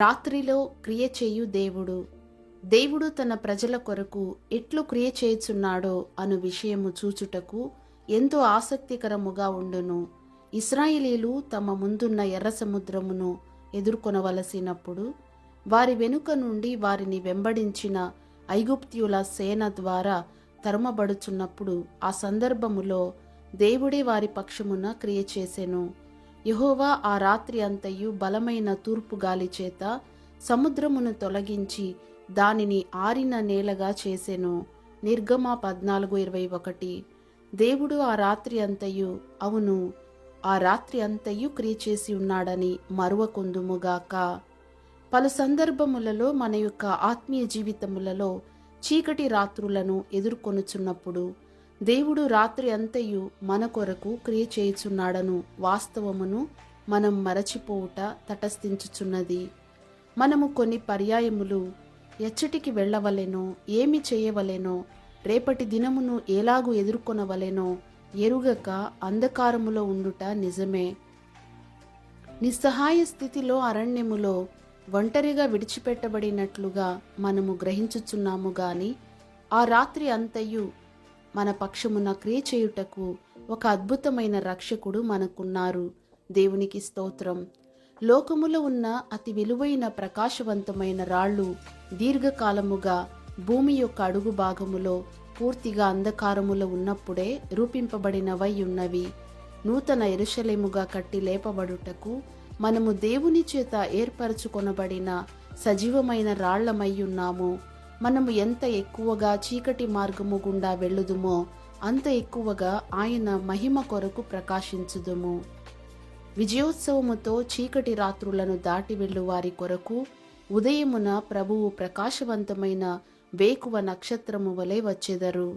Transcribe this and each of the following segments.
రాత్రిలో క్రియ చేయు దేవుడు. దేవుడు తన ప్రజల కొరకు ఎట్లు క్రియ చేయుచున్నాడో అను విషయము చూచుటకు ఎంతో ఆసక్తికరముగా ఉండును. ఇశ్రాయేలీలు తమ ముందున్న ఎర్ర సముద్రమును ఎదుర్కొనవలసినప్పుడు వారి వెనుక నుండి వారిని వెంబడించిన ఐగుప్త్యుల సేన ద్వారా తరుమబడుచున్నప్పుడు ఆ సందర్భములో దేవుడే వారి పక్షమున క్రియ చేసెను. యెహోవా ఆ రాత్రి అంతయు బలమైన తూర్పు గాలి చేత సముద్రమును తొలగించి దానిని ఆరిన నేలగా చేసెను. నిర్గమ 14:21. దేవుడు ఆ రాత్రి అంతయు, అవును, ఆ రాత్రి అంతయు క్రియ చేసి ఉన్నాడని మరువకుందుముగాక. పలు సందర్భములలో మన యొక్క ఆత్మీయ జీవితములలో చీకటి రాత్రులను ఎదుర్కొనుచున్నప్పుడు దేవుడు రాత్రి అంతయు మన కొరకు క్రియ చేయుచున్నాడను వాస్తవమును మనం మరచిపోవుట తటస్థించుచున్నది. మనము కొన్ని పర్యాయములు ఎచ్చటికి వెళ్ళవలెనో, ఏమి చేయవలెనో, రేపటి దినమును ఎలాగూ ఎదుర్కొనవలెనో ఎరుగక అంధకారములో ఉండుట నిజమే. నిస్సహాయ స్థితిలో అరణ్యములో ఒంటరిగా విడిచిపెట్టబడినట్లుగా మనము గ్రహించుచున్నాము గాని ఆ రాత్రి అంతయు మన పక్షమున క్రియ చేయుటకు ఒక అద్భుతమైన రక్షకుడు మనకున్నారు. దేవునికి స్తోత్రం. లోకములో ఉన్న అతి విలువైన ప్రకాశవంతమైన రాళ్ళు దీర్ఘకాలముగా భూమి యొక్క అడుగు భాగములో పూర్తిగా అంధకారములో ఉన్నప్పుడే రూపింపబడినవై ఉన్నవి. నూతన యెరూషలేముగా కట్టి లేపబడుటకు మనము దేవుని చేత ఏర్పరచుకొనబడిన సజీవమైన రాళ్లమై ఉన్నాము. మనము ఎంత ఎక్కువగా చీకటి మార్గము గుండా వెళ్ళుదుమో అంత ఎక్కువగా ఆయన మహిమ కొరకు ప్రకాశించుదుము. విజయోత్సవముతో చీకటి రాత్రులను దాటి వెళ్ళు వారి కొరకు ఉదయమున ప్రభువు ప్రకాశవంతమైన వేకువ నక్షత్రము వలె వచ్చెదరు.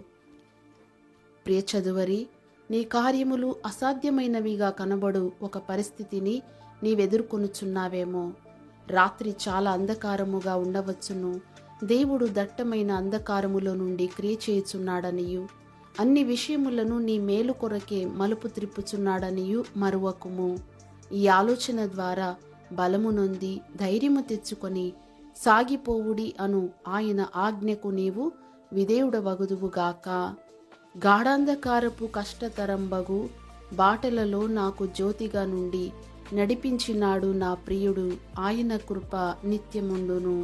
ప్రియ చదువరి, నీ కార్యములు అసాధ్యమైనవిగా కనబడు ఒక పరిస్థితిని నీవెదుర్కొనుచున్నావేమో. రాత్రి చాలా అంధకారముగా ఉండవచ్చును. దేవుడు దట్టమైన అంధకారములో నుండి క్రియ చేయుచున్నాడనియు అన్ని విషయములను నీ మేలు కొరకే మలుపు త్రిప్పుచున్నాడనియు మరువకుము. ఈ ఆలోచన ద్వారా బలము నొంది ధైర్యము తెచ్చుకొని సాగిపోవుడి అను ఆయన ఆజ్ఞకు నీవు విధేయుడవగుదువుగాక. గాఢాంధకారపు కష్టతరంబగు బాటలలో నాకు జ్యోతిగా నుండి నడిపించినాడు నా ప్రియుడు. ఆయన కృప నిత్యముండును.